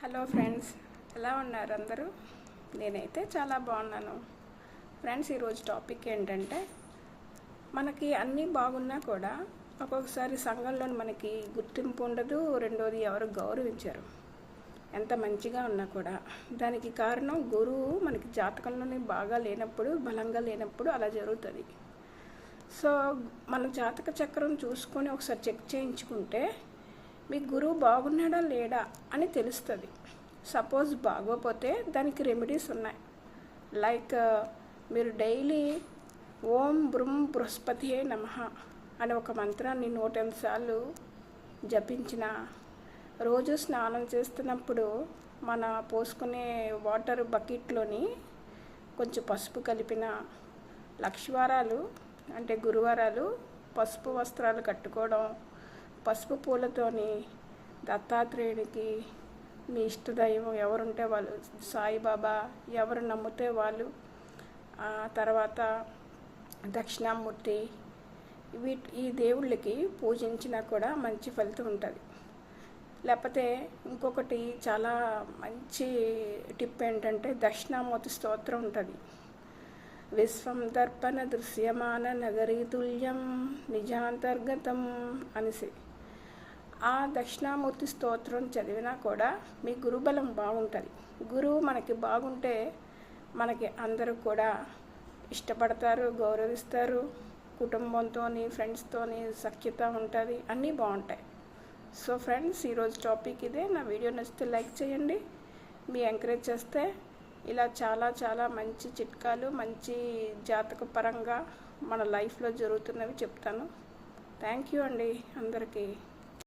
Hello friends, ఎలా ఉన్నారు అందరూ? నేనైతే చాలా బాగున్నాను. ఫ్రెండ్స్, ఈరోజు టాపిక్ ఏంటంటే, మనకి అన్నీ బాగున్నా కూడా ఒక్కొక్కసారి సంఘంలో మనకి గుర్తింపు ఉండదు. రెండోది, ఎవరు గౌరవించారు ఎంత మంచిగా ఉన్నా కూడా. దానికి కారణం గురువు మనకి జాతకంలోనే బాగా లేనప్పుడు, బలంగా లేనప్పుడు అలా జరుగుతుంది. సో మన జాతక చక్రం చూసుకొని ఒకసారి చెక్ చేయించుకుంటే మీ గురువు బాగున్నాడా లేడా అని తెలుస్తుంది. సపోజ్ బాగోపోతే దానికి రెమెడీస్ ఉన్నాయి. లైక్ మీరు డైలీ ఓం బ్రహ్మ బృహస్పతి నమః అనే ఒక మంత్రాన్ని 108 సార్లు జపించిన, రోజు స్నానం చేస్తున్నప్పుడు మన పోసుకునే వాటర్ బకెట్లోని కొంచెం పసుపు కలిపిన, లక్షవారాలు అంటే గురువారాలు పసుపు వస్త్రాలు కట్టుకోవడం, పసుపు పూలతోని దత్తాత్రేయుడికి, మీ ఇష్టదైవం ఎవరుంటే వాళ్ళు, సాయిబాబా ఎవరు నమ్మితే వాళ్ళు, తర్వాత దక్షిణామూర్తి, ఈ దేవుళ్ళకి పూజించినా కూడా మంచి ఫలితం ఉంటుంది. లేకపోతే ఇంకొకటి చాలా మంచి టిప్ ఏంటంటే, దక్షిణామూర్తి స్తోత్రం ఉంటుంది. విశ్వం దర్పణ దృశ్యమాన నగరీతుల్యం నిజాంతర్గతం అనేసి ఆ దక్షిణామూర్తి స్తోత్రం చదివినా కూడా మీ గురుబలం బాగుంటుంది. గురువు మనకి బాగుంటే మనకి అందరూ కూడా ఇష్టపడతారు, గౌరవిస్తారు. కుటుంబంతో, ఫ్రెండ్స్తోని సఖ్యత ఉంటుంది, అన్నీ బాగుంటాయి. సో ఫ్రెండ్స్, ఈరోజు టాపిక్ ఇదే. నా వీడియో నచ్చితే లైక్ చేయండి. మీ ఎంకరేజ్ చేస్తే ఇలా చాలా చాలా మంచి చిట్కాలు, మంచి జాతక పరంగా మన లైఫ్లో జరుగుతున్నవి చెప్తాను. థ్యాంక్ యూ అండి అందరికీ.